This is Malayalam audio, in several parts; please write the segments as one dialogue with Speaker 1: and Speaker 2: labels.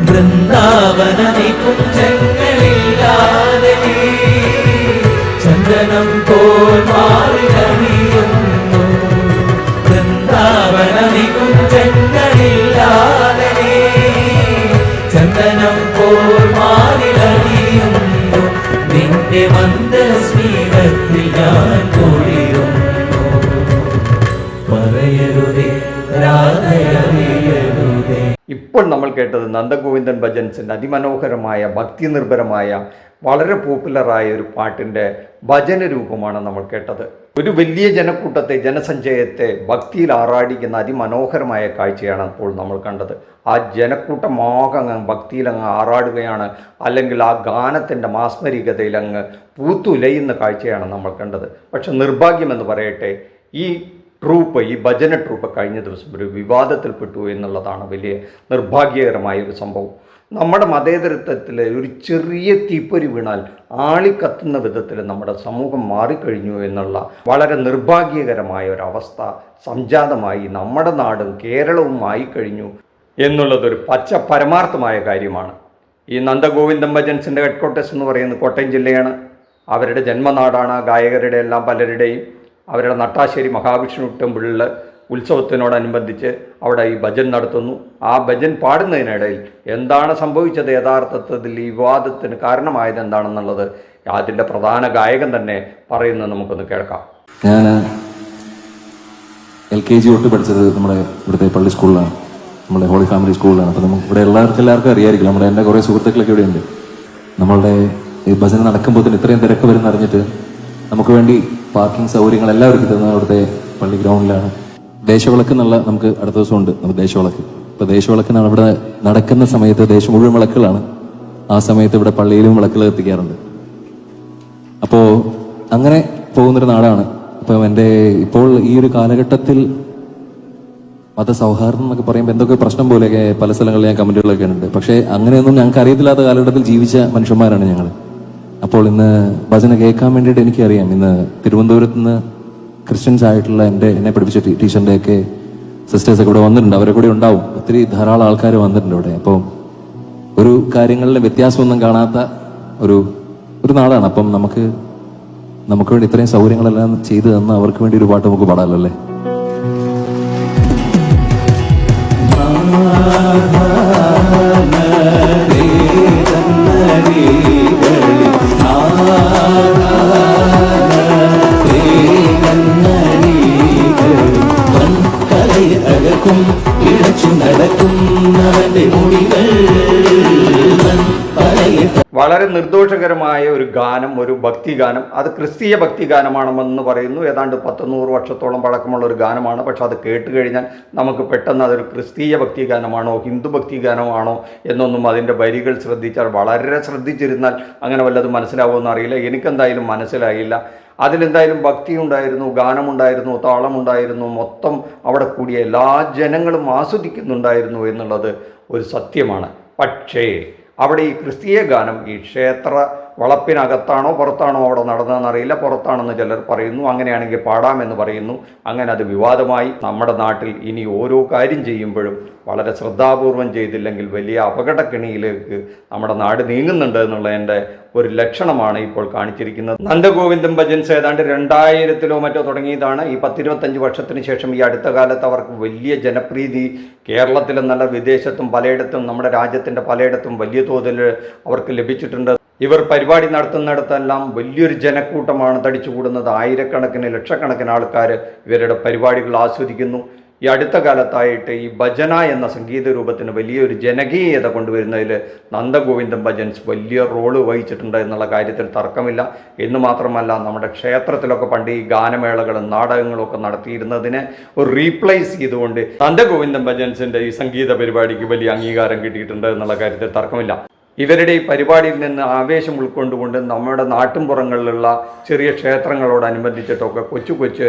Speaker 1: വൃന്ദാവനമി കുഞ്ചങ്ങളില്ലാതെ ചന്ദനം പോൽ മാറിലണിയുന്നു. വൃന്ദാവനമി കുഞ്ചങ്ങളില്ലാതെ ചന്ദനം പോൽ മാറിലണിയുന്നു. നിന്റെ മന്ദസ്മിതത്തിൽ ഞാൻ കുളിരുന്നു. പറയരുതേ രാധയറിയരുതേ.
Speaker 2: ഇപ്പോൾ നമ്മൾ കേട്ടത് നന്ദഗോവിന്ദൻ ഭജൻസിൻ്റെ അതിമനോഹരമായ ഭക്തിനിർഭരമായ വളരെ പോപ്പുലറായ ഒരു പാട്ടിൻ്റെ ഭജന രൂപമാണ് നമ്മൾ കേട്ടത്. ഒരു വലിയ ജനക്കൂട്ടത്തെ, ജനസഞ്ചയത്തെ ഭക്തിയിൽ ആറാടിക്കുന്ന അതിമനോഹരമായ കാഴ്ചയാണ് അപ്പോൾ നമ്മൾ കണ്ടത്. ആ ജനക്കൂട്ടമാകെ ഭക്തിയിൽ അങ്ങ് ആറാടുകയാണ്, അല്ലെങ്കിൽ ആ ഗാനത്തിൻ്റെ മാസ്മരികതയിൽ അങ്ങ് പൂത്തുലയുന്ന കാഴ്ചയാണ് നമ്മൾ കണ്ടത്. പക്ഷെ നിർഭാഗ്യമെന്ന് പറയട്ടെ, ഈ ഭജന ട്രൂപ്പ് കഴിഞ്ഞ ദിവസം ഒരു വിവാദത്തിൽപ്പെട്ടു എന്നുള്ളതാണ് വലിയ നിർഭാഗ്യകരമായ ഒരു സംഭവം. നമ്മുടെ മതേതരത്വത്തിൽ ഒരു ചെറിയ തീപ്പൊരി വീണാൽ ആളിക്കത്തുന്ന വിധത്തിൽ നമ്മുടെ സമൂഹം മാറിക്കഴിഞ്ഞു എന്നുള്ള വളരെ നിർഭാഗ്യകരമായ ഒരവസ്ഥ സംജാതമായി നമ്മുടെ നാടും കേരളവും ആയിക്കഴിഞ്ഞു എന്നുള്ളതൊരു പച്ച പരമാർത്ഥമായ കാര്യമാണ്. ഈ നന്ദഗോവിന്ദൻ ഭജൻസിൻ്റെ ഹെഡ്ക്വാർട്ടേഴ്സ് എന്ന് പറയുന്നത് കോട്ടയം ജില്ലയാണ്. അവരുടെ ജന്മനാടാണ് ഗായകരുടെ എല്ലാം പലരുടെയും. അവരുടെ നട്ടാശ്ശേരി മഹാവിഷ്ണു ടെമ്പിളിൽ ഉത്സവത്തിനോടനുബന്ധിച്ച് അവിടെ ഈ ഭജൻ നടത്തുന്നു. ആ ഭജൻ പാടുന്നതിനിടയിൽ എന്താണ് സംഭവിച്ചത്, യഥാർത്ഥത്തിൽ ഈ വിവാദത്തിന് കാരണമായത് എന്താണെന്നുള്ളത് അതിൻ്റെ പ്രധാന ഗായകൻ തന്നെ പറയുന്നത് നമുക്കൊന്ന് കേൾക്കാം.
Speaker 3: ഞാൻ LKG തൊട്ട് പഠിച്ചത് നമ്മുടെ ഇവിടുത്തെ പള്ളി സ്കൂളിലാണ്, നമ്മുടെ ഹോളി ഫാമിലി സ്കൂളിലാണ്. അപ്പോൾ നമുക്ക് ഇവിടെ എല്ലാവർക്കും അറിയായിരിക്കും, എൻ്റെ കുറേ സുഹൃത്തുക്കളൊക്കെ ഇവിടെയുണ്ട്. നമ്മളുടെ ഈ ഭജന നടക്കുമ്പോൾ തന്നെ ഇത്രയും തിരക്ക് വരുന്ന അറിഞ്ഞിട്ട് നമുക്ക് വേണ്ടി പാർക്കിംഗ് സൗകര്യങ്ങൾ എല്ലാവർക്കും തരുന്നത് അവിടുത്തെ പള്ളി ഗ്രൗണ്ടിലാണ്. ദേശവിളക്ക് എന്നുള്ള നമുക്ക് അടുത്ത ദിവസം ഉണ്ട്, നമുക്ക് ദേശവിളക്ക്. ഇപ്പോൾ ദേശവിളക്ക് ഇവിടെ നടക്കുന്ന സമയത്ത് ദേശം മുഴുവൻ വിളക്കുകളാണ്. ആ സമയത്ത് ഇവിടെ പള്ളിയിലും വിളക്കുകൾ എത്തിക്കാറുണ്ട്. അപ്പോൾ അങ്ങനെ പോകുന്നൊരു നാടാണ്. അപ്പം ഇപ്പോൾ ഈ ഒരു കാലഘട്ടത്തിൽ മതസൗഹാർദ്ദം എന്നൊക്കെ പറയുമ്പോൾ എന്തൊക്കെ പ്രശ്നം പോലെയൊക്കെ പല സ്ഥലങ്ങളിൽ ഞാൻ കമന്റുകളൊക്കെ ഉണ്ട്. പക്ഷേ അങ്ങനെയൊന്നും ഞങ്ങൾക്ക് അറിയത്തില്ലാത്ത കാലഘട്ടത്തിൽ ജീവിച്ച മനുഷ്യന്മാരാണ് ഞങ്ങൾ. അപ്പോൾ ഇന്ന് ഭജന കേൾക്കാൻ വേണ്ടിയിട്ട് എനിക്കറിയാം, ഇന്ന് തിരുവനന്തപുരത്ത് നിന്ന് ക്രിസ്ത്യൻസ് ആയിട്ടുള്ള എന്നെ പഠിപ്പിച്ച ടീച്ചറിൻ്റെയൊക്കെ സിസ്റ്റേഴ്സൊക്കെ ഇവിടെ വന്നിട്ടുണ്ട്. അവരെ കൂടെ ഉണ്ടാവും, ധാരാളം ആൾക്കാർ വന്നിട്ടുണ്ട് ഇവിടെ. അപ്പോൾ ഒരു കാര്യങ്ങളിലെ വ്യത്യാസമൊന്നും കാണാത്ത ഒരു നാടാണ്. അപ്പം നമുക്ക് വേണ്ടി ഇത്രയും സൗകര്യങ്ങളെല്ലാം ചെയ്തു തന്ന അവർക്ക് വേണ്ടി ഒരു പാട്ട് നമുക്ക് പാടാമല്ലോ അല്ലേ?
Speaker 2: വളരെ നിർദോഷകരമായ ഒരു ഗാനം, ഒരു ഭക്തിഗാനം. അത് ക്രിസ്തീയ ഭക്തിഗാനമാണെന്ന് പറയുന്നു. ഏതാണ്ട് 100 വർഷത്തോളം പഴക്കമുള്ള ഒരു ഗാനമാണ്. പക്ഷെ അത് കേട്ട് കഴിഞ്ഞാൽ നമുക്ക് പെട്ടെന്ന് അതൊരു ക്രിസ്തീയ ഭക്തിഗാനമാണോ ഹിന്ദു ഭക്തിഗാനമാണോ എന്നൊന്നും അതിൻ്റെ വരികൾ ശ്രദ്ധിച്ചാൽ, വളരെ ശ്രദ്ധിച്ചിരുന്നാൽ അങ്ങനെ വല്ലതും മനസ്സിലാവുമെന്ന് അറിയില്ല. എനിക്കെന്തായാലും മനസ്സിലായില്ല. അതിലെന്തായാലും ഭക്തി ഉണ്ടായിരുന്നു, ഗാനമുണ്ടായിരുന്നു, താളമുണ്ടായിരുന്നു. മൊത്തം അവിടെ കൂടിയ എല്ലാ ജനങ്ങളും ആസ്വദിക്കുന്നുണ്ടായിരുന്നു എന്നുള്ളത് ഒരു സത്യമാണ്. പക്ഷേ അവിടെ ഈ ക്രിസ്തീയ ഗാനം ഈ ക്ഷേത്ര വളപ്പിനകത്താണോ പുറത്താണോ അവിടെ നടന്നതെന്നറിയില്ല. പുറത്താണെന്ന് ചിലർ പറയുന്നു. അങ്ങനെയാണെങ്കിൽ പാടാമെന്ന് പറയുന്നു. അങ്ങനെ അത് വിവാദമായി. നമ്മുടെ നാട്ടിൽ ഇനി ഓരോ കാര്യം ചെയ്യുമ്പോഴും വളരെ ശ്രദ്ധാപൂർവം ചെയ്തില്ലെങ്കിൽ വലിയ അപകടക്കെണിയിലേക്ക് നമ്മുടെ നാട് നീങ്ങുന്നുണ്ട് എന്നുള്ളതിൻ്റെ ഒരു ലക്ഷണമാണ് ഇപ്പോൾ കാണിച്ചിരിക്കുന്നത്. നന്ദഗോവിന്ദൻ ഭജൻസ് ഏതാണ്ട് 2000-ലോ മറ്റോ തുടങ്ങിയതാണ്. ഈ 10-25 വർഷത്തിന് ശേഷം ഈ അടുത്ത കാലത്ത് അവർക്ക് വലിയ ജനപ്രീതി കേരളത്തിലെന്നല്ല വിദേശത്തും പലയിടത്തും, നമ്മുടെ രാജ്യത്തിൻ്റെ പലയിടത്തും വലിയ തോതിൽ അവർക്ക് ലഭിച്ചിട്ടുണ്ട്. ഇവർ പരിപാടി നടത്തുന്നിടത്തെല്ലാം വലിയൊരു ജനക്കൂട്ടമാണ് തടിച്ചുകൂടുന്നത്. ആയിരക്കണക്കിന് ലക്ഷക്കണക്കിന് ആൾക്കാർ ഇവരുടെ പരിപാടികൾ ആസ്വദിക്കുന്നു. ഈ അടുത്ത കാലത്തായിട്ട് ഈ ഭജന എന്ന സംഗീത രൂപത്തിന് വലിയൊരു ജനകീയത കൊണ്ടുവരുന്നതിൽ നന്ദഗോവിന്ദൻ ഭജൻസ് വലിയ റോള് വഹിച്ചിട്ടുണ്ട് എന്നുള്ള കാര്യത്തിൽ തർക്കമില്ല. എന്ന് മാത്രമല്ല, നമ്മുടെ ക്ഷേത്രത്തിലൊക്കെ പണ്ട് ഈ ഗാനമേളകളും നാടകങ്ങളും ഒക്കെ നടത്തിയിരുന്നതിനെ ഒരു റീപ്ലേസ് ചെയ്തുകൊണ്ട് നന്ദഗോവിന്ദൻ ഭജൻസിൻ്റെ ഈ സംഗീത പരിപാടിക്ക് വലിയ അംഗീകാരം കിട്ടിയിട്ടുണ്ട് എന്നുള്ള കാര്യത്തിൽ തർക്കമില്ല. ഇവരുടെ ഈ പരിപാടിയിൽ നിന്ന് ആവേശം ഉൾക്കൊണ്ടുകൊണ്ട് നമ്മുടെ നാട്ടിൻപുറങ്ങളിലുള്ള ചെറിയ ക്ഷേത്രങ്ങളോടനുബന്ധിച്ചിട്ടൊക്കെ കൊച്ചു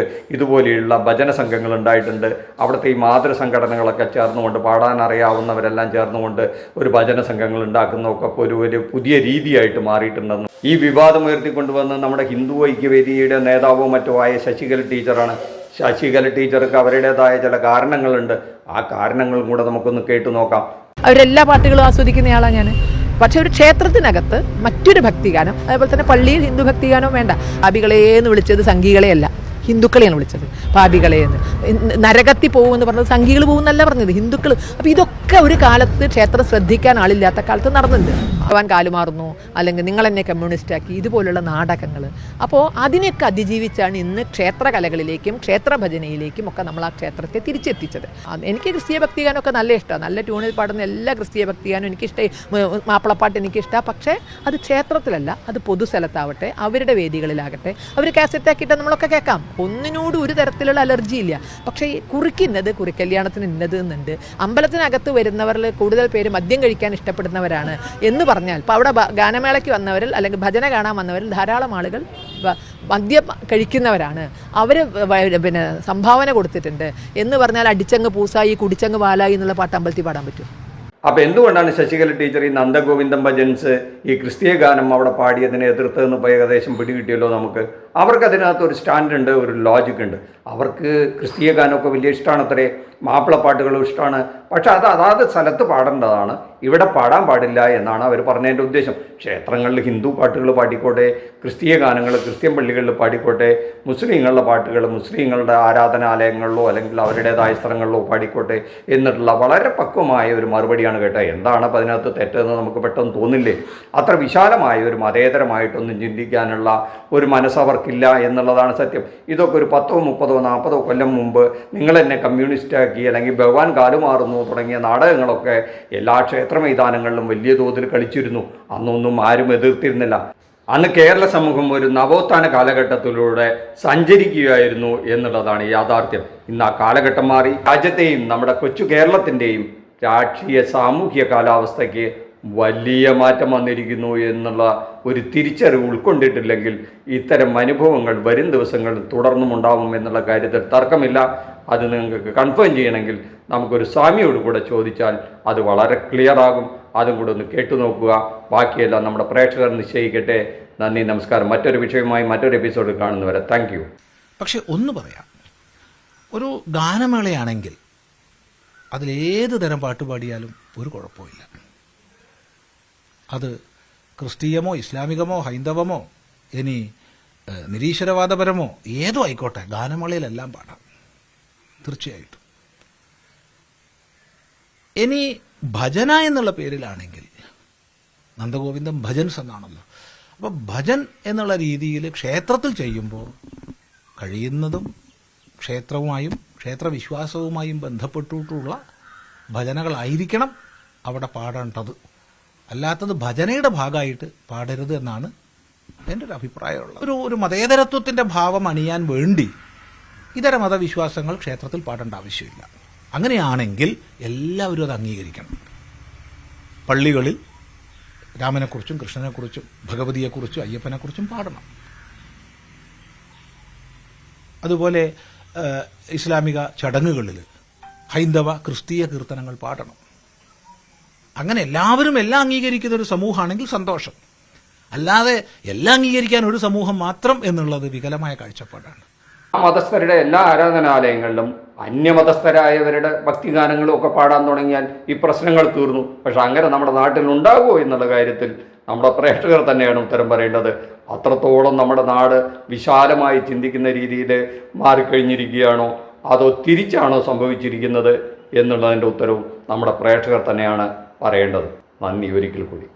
Speaker 2: ഇതുപോലെയുള്ള ഭജന സംഘങ്ങൾ ഉണ്ടായിട്ടുണ്ട്. അവിടുത്തെ ഈ മാതൃസംഘടനകളൊക്കെ ചേർന്നുകൊണ്ട്, പാടാനറിയാവുന്നവരെല്ലാം ചേർന്നുകൊണ്ട് ഒരു ഭജന സംഘങ്ങൾ ഉണ്ടാക്കുന്നതൊക്കെ ഒരു പുതിയ രീതിയായിട്ട് മാറിയിട്ടുണ്ടെന്ന് ഈ വിവാദം ഉയർത്തിക്കൊണ്ടുവന്ന് നമ്മുടെ ഹിന്ദു ഐക്യവേദിയുടെ നേതാവോ മറ്റോ ആയ ശശികല ടീച്ചറാണ്. ശശികല ടീച്ചർക്ക് അവരുടേതായ ചില കാരണങ്ങളുണ്ട്. ആ കാരണങ്ങളും കൂടെ നമുക്കൊന്ന് കേട്ടു നോക്കാം.
Speaker 4: അവരെല്ലാ പാട്ടുകളും ആസ്വദിക്കുന്നയാളാണ് ഞാൻ. പക്ഷെ ഒരു ക്ഷേത്രത്തിനകത്ത് മറ്റൊരു ഭക്തിഗാനം, അതേപോലെ തന്നെ പള്ളിയിൽ ഹിന്ദു ഭക്തിഗാനവും വേണ്ട. പാപികളെന്ന് വിളിച്ചത് സംഘികളെയല്ല, ഹിന്ദുക്കളെയാണ് വിളിച്ചത് പാപികളെയെന്ന്. നരകത്തിൽ പോകുമെന്ന് പറഞ്ഞത് സംഘികൾ പോകുന്നല്ല പറഞ്ഞത്, ഹിന്ദുക്കൾ. അപ്പോൾ ഇതൊക്കെ ഒരു കാലത്ത് ക്ഷേത്രം ശ്രദ്ധിക്കാൻ ആളില്ലാത്ത കാലത്ത് നടന്നിട്ടുണ്ട്. ഭഗവാൻ കാലുമാറുന്നു, അല്ലെങ്കിൽ നിങ്ങൾ എന്നെ കമ്മ്യൂണിസ്റ്റാക്കി, ഇതുപോലുള്ള നാടകങ്ങൾ. അപ്പോൾ അതിനെയൊക്കെ അതിജീവിച്ചാണ് ഇന്ന് ക്ഷേത്രകലകളിലേക്കും ക്ഷേത്രഭജനയിലേക്കും ഒക്കെ നമ്മൾ ആ ക്ഷേത്രത്തെ തിരിച്ചെത്തിച്ചത്. എനിക്ക് ക്രിസ്തീയ ഭക്തിഗാനമൊക്കെ നല്ല ഇഷ്ടമാണ്, നല്ല ട്യൂണിൽ പാടുന്ന എല്ലാ ക്രിസ്തീയ ഭക്തിഗാനും എനിക്കിഷ്ടമായി, മാപ്പിളപ്പാട്ട് എനിക്കിഷ്ടമാണ്. പക്ഷേ അത് ക്ഷേത്രത്തിലല്ല, അത് പൊതുസ്ഥലത്താവട്ടെ, അവരുടെ വേദികളിലാകട്ടെ, അവർ കാസറ്റാക്കിയിട്ട് നമ്മളൊക്കെ കേൾക്കാം. ഒന്നിനോട് ഒരു തരത്തിലുള്ള അലർജി ഇല്ല. പക്ഷേ കുറിക്കുന്നത് കുറിക്കല്യാണത്തിന് ഇന്നത് എന്നുണ്ട്. അമ്പലത്തിനകത്ത് വരുന്നവരിൽ കൂടുതൽ പേര് മദ്യം കഴിക്കാൻ ഇഷ്ടപ്പെടുന്നവരാണ് എന്ന് പറഞ്ഞാൽ, ഇപ്പോൾ അവിടെ ഗാനമേളയ്ക്ക് വന്നവരിൽ അല്ലെങ്കിൽ ഭജന കാണാൻ വന്നവരിൽ ധാരാളം ആളുകൾ മദ്യം കഴിക്കുന്നവരാണ്, അവർ പിന്നെ സംഭാവന കൊടുത്തിട്ടുണ്ട് എന്ന് പറഞ്ഞാൽ അടിച്ചങ്ങ് പൂസായി കുടിച്ചങ്ങ് പാലായി എന്നുള്ള പാട്ട് അമ്പലത്തിൽ പാടാൻ പറ്റും.
Speaker 2: അപ്പോൾ എന്തുകൊണ്ടാണ് ശശികല ടീച്ചർ ഈ നന്ദഗോവിന്ദം ഭജൻസ് ഈ ക്രിസ്തീയ ഗാനം അവിടെ പാടിയതിനെ എതിർത്തതെന്ന് ഇപ്പോൾ ഏകദേശം പിടികിട്ടിയല്ലോ നമുക്ക്. അവർക്ക് അതിനകത്ത് ഒരു സ്റ്റാൻഡുണ്ട്, ഒരു ലോജിക് ഉണ്ട്. അവർക്ക് ക്രിസ്തീയ ഗാനമൊക്കെ വലിയ ഇഷ്ടമാണ്, അത്രേ മാപ്പിളപ്പാട്ടുകളും ഇഷ്ടമാണ്. പക്ഷെ അത് അതാത് സ്ഥലത്ത് പാടേണ്ടതാണ്, ഇവിടെ പാടാൻ പാടില്ല എന്നാണ് അവർ പറഞ്ഞതിൻ്റെ ഉദ്ദേശം. ക്ഷേത്രങ്ങളിൽ ഹിന്ദു പാട്ടുകൾ പാടിക്കോട്ടെ, ക്രിസ്തീയ ഗാനങ്ങൾ ക്രിസ്ത്യൻ പള്ളികളിൽ പാടിക്കോട്ടെ, മുസ്ലിങ്ങളുടെ പാട്ടുകൾ മുസ്ലിങ്ങളുടെ ആരാധനാലയങ്ങളിലോ അല്ലെങ്കിൽ അവരുടേതായ സ്ഥലങ്ങളിലോ പാടിക്കോട്ടെ എന്നിട്ടുള്ള വളരെ പക്വമായ ഒരു മറുപടിയാണ് കേട്ടോ. എന്താണ് അപ്പോൾ അതിനകത്ത് തെറ്റെന്ന് നമുക്ക് പെട്ടെന്ന് തോന്നില്ലേ? അത്ര വിശാലമായ ഒരു മതേതരമായിട്ടൊന്നും ചിന്തിക്കാനുള്ള ഒരു മനസ്സവർക്കില്ല എന്നുള്ളതാണ് സത്യം. ഇതൊക്കെ ഒരു 10, 30, 40 കൊല്ലം മുമ്പ് നിങ്ങൾ എന്നെ കമ്മ്യൂണിസ്റ്റാക്കി അല്ലെങ്കിൽ ഭഗവാൻ കാലുമാറുന്നു തുടങ്ങിയ നാടകങ്ങളൊക്കെ എല്ലാ ക്ഷേത്ര മൈതാനങ്ങളിലും വലിയ തോതിൽ കളിച്ചിരുന്നു. അന്നൊന്നും ആരും എതിർത്തിരുന്നില്ല. അന്ന് കേരള സമൂഹം ഒരു നവോത്ഥാന കാലഘട്ടത്തിലൂടെ സഞ്ചരിക്കുകയായിരുന്നു എന്നുള്ളതാണ് യാഥാർത്ഥ്യം. ഇന്ന് ആ കാലഘട്ടം മാറി. രാജ്യത്തെയും നമ്മുടെ കൊച്ചു കേരളത്തിൻ്റെയും രാഷ്ട്രീയ സാമൂഹ്യ കാലാവസ്ഥയ്ക്ക് വലിയ മാറ്റം വന്നിരിക്കുന്നു എന്നുള്ള ഒരു തിരിച്ചറിവ് ഉൾക്കൊണ്ടിട്ടില്ലെങ്കിൽ ഇത്തരം അനുഭവങ്ങൾ വരും ദിവസങ്ങളിൽ തുടർന്നുമുണ്ടാവും എന്നുള്ള കാര്യത്തിൽ തർക്കമില്ല. അത് നിങ്ങൾക്ക് കൺഫേം ചെയ്യണമെങ്കിൽ നമുക്കൊരു സ്വാമിയോട് കൂടെ ചോദിച്ചാൽ അത് വളരെ ക്ലിയർ ആകും. അതും കൂടെ ഒന്ന് കേട്ടു നോക്കുക. ബാക്കിയെല്ലാം നമ്മുടെ പ്രേക്ഷകർ നിശ്ചയിക്കട്ടെ. നന്ദി, നമസ്കാരം. മറ്റൊരു വിഷയവുമായി മറ്റൊരു എപ്പിസോഡിൽ കാണുന്നവരെ താങ്ക് യു.
Speaker 5: പക്ഷെ ഒന്ന് പറയാം, ഒരു ഗാനമേളയാണെങ്കിൽ അതിലേത് തരം പാട്ട് പാടിയാലും ഒരു കുഴപ്പമില്ല. അത് ക്രിസ്തീയമോ ഇസ്ലാമികമോ ഹൈന്ദവമോ ഇനി നിരീശ്വരവാദപരമോ ഏതോ ആയിക്കോട്ടെ, ഗാനമേളയിലെല്ലാം പാടാം തീർച്ചയായിട്ടും. ഇനി ഭജന എന്നുള്ള പേരിലാണെങ്കിൽ നന്ദഗോവിന്ദം ഭജൻസ് എന്നാണല്ലോ. അപ്പോൾ ഭജൻ എന്നുള്ള രീതിയിൽ ക്ഷേത്രത്തിൽ ചെയ്യുമ്പോൾ കഴിയുന്നതും ക്ഷേത്രവുമായും ക്ഷേത്രവിശ്വാസവുമായും ബന്ധപ്പെട്ടിട്ടുള്ള ഭജനകളായിരിക്കണം അവിടെ പാടേണ്ടത്. അല്ലാത്തത് ഭജനയുടെ ഭാഗമായിട്ട് പാടരുത് എന്നാണ് എൻ്റെ ഒരു അഭിപ്രായമുള്ളത്. ഒരു മതേതരത്വത്തിൻ്റെ ഭാവം അണിയാൻ വേണ്ടി ഇതര മതവിശ്വാസങ്ങൾ ക്ഷേത്രത്തിൽ പാടേണ്ട ആവശ്യമില്ല. അങ്ങനെയാണെങ്കിൽ എല്ലാവരും അത് അംഗീകരിക്കണം. പള്ളികളിൽ രാമനെക്കുറിച്ചും കൃഷ്ണനെക്കുറിച്ചും ഭഗവതിയെക്കുറിച്ചും അയ്യപ്പനെക്കുറിച്ചും പാടണം. അതുപോലെ ഇസ്ലാമിക ചടങ്ങുകളിൽ ഹൈന്ദവ ക്രിസ്തീയ കീർത്തനങ്ങൾ പാടണം. അങ്ങനെ എല്ലാവരും എല്ലാം അംഗീകരിക്കുന്ന ഒരു സമൂഹമാണെങ്കിൽ സന്തോഷം. അല്ലാതെ എല്ലാം അംഗീകരിക്കാൻ ഒരു സമൂഹം മാത്രം എന്നുള്ളത് വികലമായ കാഴ്ചപ്പാടാണ്.
Speaker 2: മതസ്ഥരുടെ എല്ലാ ആരാധനാലയങ്ങളിലും അന്യമതസ്ഥരായവരുടെ ഭക്തിഗാനങ്ങളും ഒക്കെ പാടാൻ തുടങ്ങിയാൽ ഈ പ്രശ്നങ്ങൾ തീർന്നു. പക്ഷെ അങ്ങനെ നമ്മുടെ നാട്ടിൽ ഉണ്ടാകുമോ എന്നുള്ള കാര്യത്തിൽ നമ്മുടെ പ്രേക്ഷകർ തന്നെയാണ് ഉത്തരം പറയേണ്ടത്. അത്രത്തോളം നമ്മുടെ നാട് വിശാലമായി ചിന്തിക്കുന്ന രീതിയിൽ മാറിക്കഴിഞ്ഞിരിക്കുകയാണോ അതോ തിരിച്ചാണോ സംഭവിച്ചിരിക്കുന്നത് എന്നുള്ളതിൻ്റെ ഉത്തരവും നമ്മുടെ പ്രേക്ഷകർ തന്നെയാണ് പറയേണ്ടത്. നന്ദി ഒരിക്കൽ കൂടി.